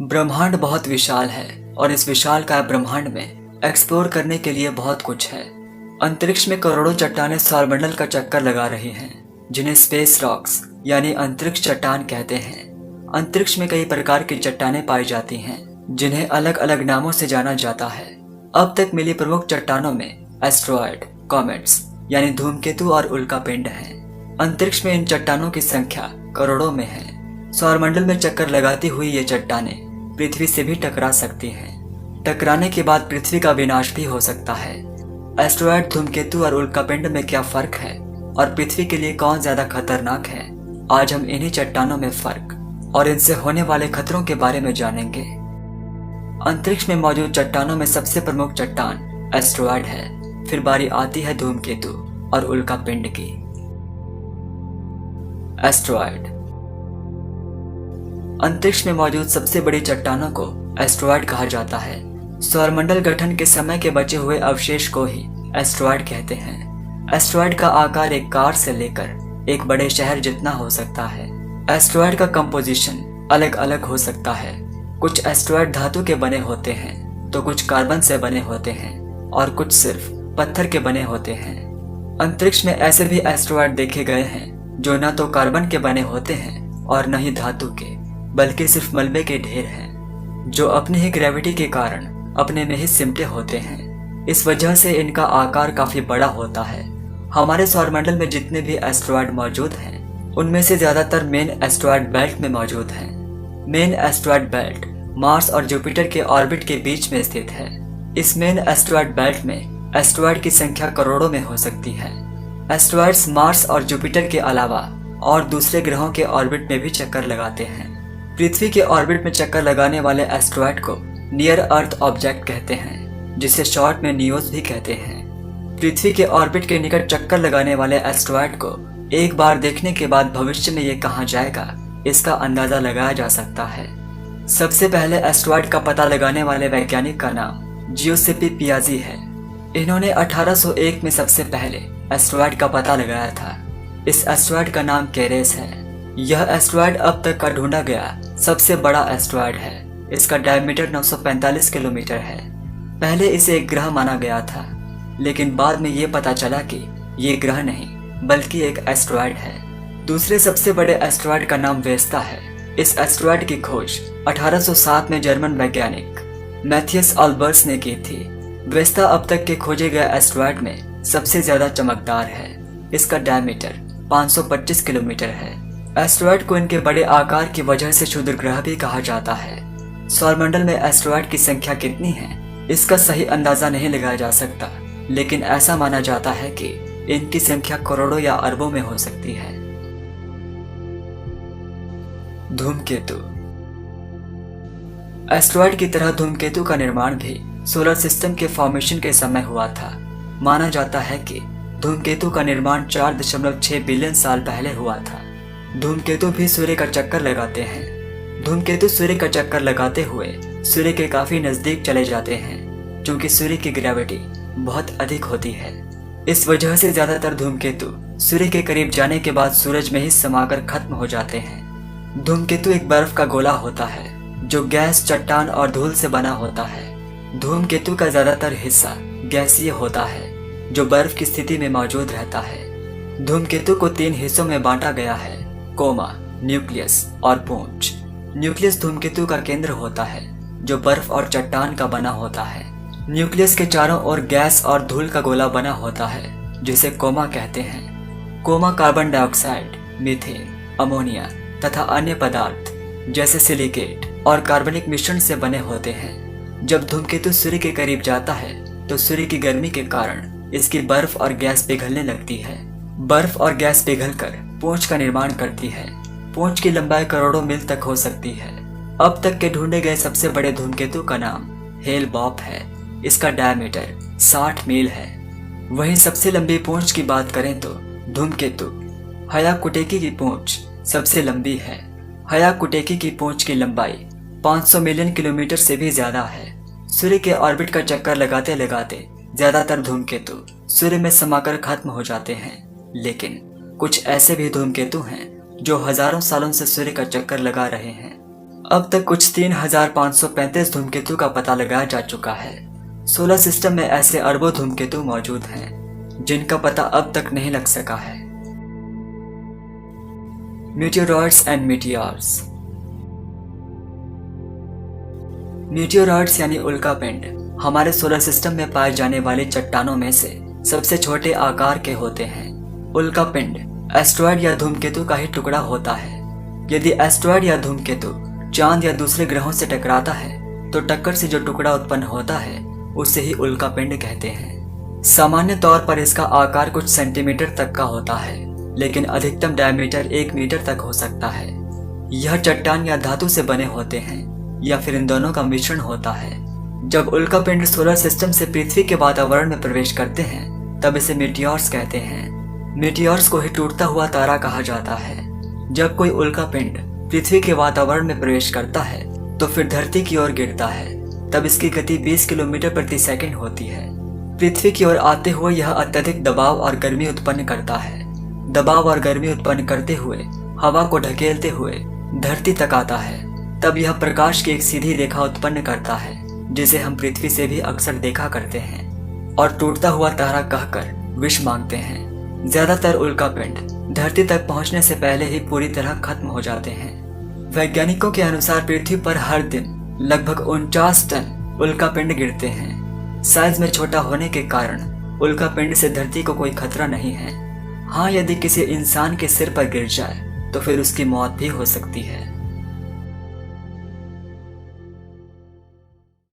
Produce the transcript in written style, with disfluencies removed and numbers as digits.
ब्रह्मांड बहुत विशाल है और इस विशालकाय ब्रह्मांड में एक्सप्लोर करने के लिए बहुत कुछ है। अंतरिक्ष में करोड़ों चट्टानें सौरमंडल का चक्कर लगा रही हैं, जिन्हें स्पेस रॉक्स यानी अंतरिक्ष चट्टान कहते हैं। अंतरिक्ष में कई प्रकार की चट्टानें पाई जाती हैं, जिन्हें अलग अलग नामों से जाना जाता है। अब तक मिली प्रमुख चट्टानों में एस्ट्रॉयड, कॉमेट्स यानी धूमकेतु और उल्कापिंड हैं। अंतरिक्ष में इन चट्टानों की संख्या करोड़ों में है। सौरमंडल में चक्कर लगाती हुई ये चट्टानें पृथ्वी से भी टकरा सकती हैं। टकराने के बाद पृथ्वी का विनाश भी हो सकता है। एस्ट्रॉयड, धूमकेतु और उल्कापिंड में क्या फर्क है और पृथ्वी के लिए कौन ज्यादा खतरनाक है, आज हम इन्हीं चट्टानों में फर्क और इनसे होने वाले खतरों के बारे में जानेंगे। अंतरिक्ष में मौजूद चट्टानों में सबसे प्रमुख चट्टान एस्ट्रॉयड है, फिर बारी आती है धूमकेतु और उल्कापिंड की। एस्ट्रॉयड। अंतरिक्ष में मौजूद सबसे बड़ी चट्टानों को एस्ट्रॉयड कहा जाता है। सौरमंडल गठन के समय के बचे हुए अवशेष को ही एस्ट्रॉयड कहते हैं। एस्ट्रॉयड का आकार एक कार से लेकर एक बड़े शहर जितना हो सकता है। एस्ट्रॉयड का कंपोजिशन अलग अलग हो सकता है। कुछ एस्ट्रॉयड धातु के बने होते हैं, तो कुछ कार्बन से बने होते हैं और कुछ सिर्फ पत्थर के बने होते हैं। अंतरिक्ष में ऐसे भी एस्ट्रॉयड देखे गए हैं जो न तो कार्बन के बने होते हैं और न ही धातु के, बल्कि सिर्फ मलबे के ढेर हैं, जो अपनी ही ग्रेविटी के कारण अपने में ही सिमटे होते हैं। इस वजह से इनका आकार काफी बड़ा होता है। हमारे सौरमंडल में जितने भी एस्ट्रॉयड मौजूद हैं, उनमें से ज्यादातर मेन एस्ट्रॉयड बेल्ट में मौजूद हैं। मेन एस्ट्रॉयड बेल्ट मार्स और जुपिटर के ऑर्बिट के बीच में स्थित है। इस मेन एस्ट्रॉयड बेल्ट में एस्ट्रॉयड की संख्या करोड़ों में हो सकती है। एस्ट्रॉयड्स मार्स और जुपिटर के अलावा और दूसरे ग्रहों के ऑर्बिट में भी चक्कर लगाते हैं। पृथ्वी के ऑर्बिट में चक्कर लगाने वाले एस्ट्रॉयड को नियर अर्थ ऑब्जेक्ट कहते हैं, जिसे शॉर्ट में नियोस भी कहते हैं। पृथ्वी के ऑर्बिट के निकट चक्कर लगाने वाले एस्ट्रॉयड को एक बार देखने के बाद भविष्य में ये कहाँ जाएगा, इसका अंदाजा लगाया जा सकता है। सबसे पहले एस्ट्रॉयड का पता लगाने वाले वैज्ञानिक का नाम जियोसेपी पियाजी है। इन्होंने 1801 में सबसे पहले एस्ट्रॉयड का पता लगाया था। इस एस्ट्रॉयड का नाम केरेस है। यह एस्ट्रॉयड अब तक का ढूंढा गया सबसे बड़ा एस्ट्रॉयड है। इसका डायमीटर 945 किलोमीटर है। पहले इसे एक ग्रह माना गया था, लेकिन बाद में ये पता चला कि ये ग्रह नहीं बल्कि एक एस्ट्रॉयड है। दूसरे सबसे बड़े एस्ट्रॉयड का नाम वेस्ता है। इस एस्ट्रॉयड की खोज 1807 में जर्मन वैज्ञानिक मैथियस ऑल्बर्स ने की थी। वेस्ता अब तक के खोजे गए एस्ट्रॉयड में सबसे ज्यादा चमकदार है। इसका डायमीटर 525 किलोमीटर है। एस्ट्रॉयड को इनके बड़े आकार की वजह से क्षुद्र ग्रह भी कहा जाता है। सौरमंडल में एस्ट्रॉयड की संख्या कितनी है, इसका सही अंदाजा नहीं लगाया जा सकता, लेकिन ऐसा माना जाता है कि इनकी संख्या करोड़ों या अरबों में हो सकती है। धूमकेतु। एस्ट्रॉयड की तरह धूमकेतु का निर्माण भी सोलर सिस्टम के फॉर्मेशन के समय हुआ था। माना जाता है कि धूमकेतु का निर्माण 4.6 बिलियन साल पहले हुआ था। धूमकेतु भी सूर्य का चक्कर लगाते हैं। धूमकेतु सूर्य का चक्कर लगाते हुए सूर्य के काफी नजदीक चले जाते हैं, क्योंकि सूर्य की ग्रेविटी बहुत अधिक होती है। इस वजह से ज्यादातर धूमकेतु सूर्य के करीब जाने के बाद सूरज में ही समाकर खत्म हो जाते हैं। धूमकेतु एक बर्फ का गोला होता है, जो गैस, चट्टान और धूल से बना होता है। धूमकेतु का ज्यादातर हिस्सा गैसीय होता है, जो बर्फ की स्थिति में मौजूद रहता है। धूमकेतु को 3 हिस्सों में बांटा गया है: कोमा, न्यूक्लियस और पूंछ। न्यूक्लियस धूमकेतु का केंद्र होता है, जो बर्फ और चट्टान का बना होता है। न्यूक्लियस के चारों ओर गैस और धूल का गोला बना होता है, जिसे कोमा कहते हैं। Coma carbon dioxide, methane, ammonia तथा अन्य पदार्थ जैसे सिलिकेट और कार्बनिक मिश्रण से बने होते हैं। जब धूमकेतु सूर्य के करीब जाता है तो सूर्य की गर्मी के कारण इसकी बर्फ और गैस पिघलने लगती है। बर्फ और गैस पिघलकर पूंछ का निर्माण करती है। पूंछ की लंबाई करोड़ों मील तक हो सकती है। अब तक के ढूंढे गए सबसे बड़े धूमकेतु का नाम हेल बॉप है। इसका डायमीटर 60 मील है। वहीं सबसे लंबी पूंछ की बात करें तो धूमकेतु हयाकुटेकी की पूंछ सबसे लंबी है। हयाकुटेकी की पूंछ की लंबाई 500 मिलियन किलोमीटर से भी ज्यादा है। सूर्य के ऑर्बिट का चक्कर लगाते लगाते ज्यादातर धूमकेतु सूर्य में समाकर खत्म हो जाते हैं, लेकिन कुछ ऐसे भी धूमकेतु हैं जो हजारों सालों से सूर्य का चक्कर लगा रहे हैं। अब तक कुछ 3535 धूमकेतु का पता लगाया जा चुका है। सोलर सिस्टम में ऐसे अरबों धूमकेतु मौजूद हैं जिनका पता अब तक नहीं लग सका है। Meteoroids and meteors. मीटियोरॉइड्स यानी उल्कापिंड हमारे सोलर सिस्टम में पाए जाने वाली चट्टानों में से सबसे छोटे आकार के होते हैं। उल्कापिंड एस्ट्रॉयड या धूमकेतु का ही टुकड़ा होता है। यदि एस्ट्रॉयड या धूमकेतु चांद या दूसरे ग्रहों से टकराता है तो टक्कर से जो टुकड़ा उत्पन्न होता है उसे ही उल्कापिंड कहते हैं। सामान्य तौर पर इसका आकार कुछ सेंटीमीटर तक का होता है, लेकिन अधिकतम डायमीटर 1 मीटर तक हो सकता है। यह चट्टान या धातु से बने होते हैं या फिर इन दोनों का मिश्रण होता है। जब उल्कापिंड सोलर सिस्टम से पृथ्वी के वातावरण में प्रवेश करते हैं तब इसे मीटियोर्स कहते हैं। मीटियोर्स को ही टूटता हुआ तारा कहा जाता है। जब कोई उल्कापिंड पृथ्वी के वातावरण में प्रवेश करता है तो फिर धरती की ओर गिरता है। तब इसकी गति 20 किलोमीटर प्रति सेकंड होती है। पृथ्वी की ओर आते हुए यह अत्यधिक दबाव और गर्मी उत्पन्न करता है। दबाव और गर्मी उत्पन्न करते हुए हवा को ढकेलते हुए धरती तक आता है। तब यह प्रकाश की एक सीधी रेखा उत्पन्न करता है जिसे हम पृथ्वी से भी अक्सर देखा करते हैं और टूटता हुआ तारा कहकर विष मांगते हैं। ज्यादातर उल्कापिंड धरती तक पहुंचने से पहले ही पूरी तरह खत्म हो जाते हैं। वैज्ञानिकों के अनुसार पृथ्वी पर हर दिन लगभग 49 टन उल्कापिंड गिरते हैं। साइज में छोटा होने के कारण उल्कापिंड से धरती को कोई खतरा नहीं है। हाँ, यदि किसी इंसान के सिर पर गिर जाए तो फिर उसकी मौत भी हो सकती है।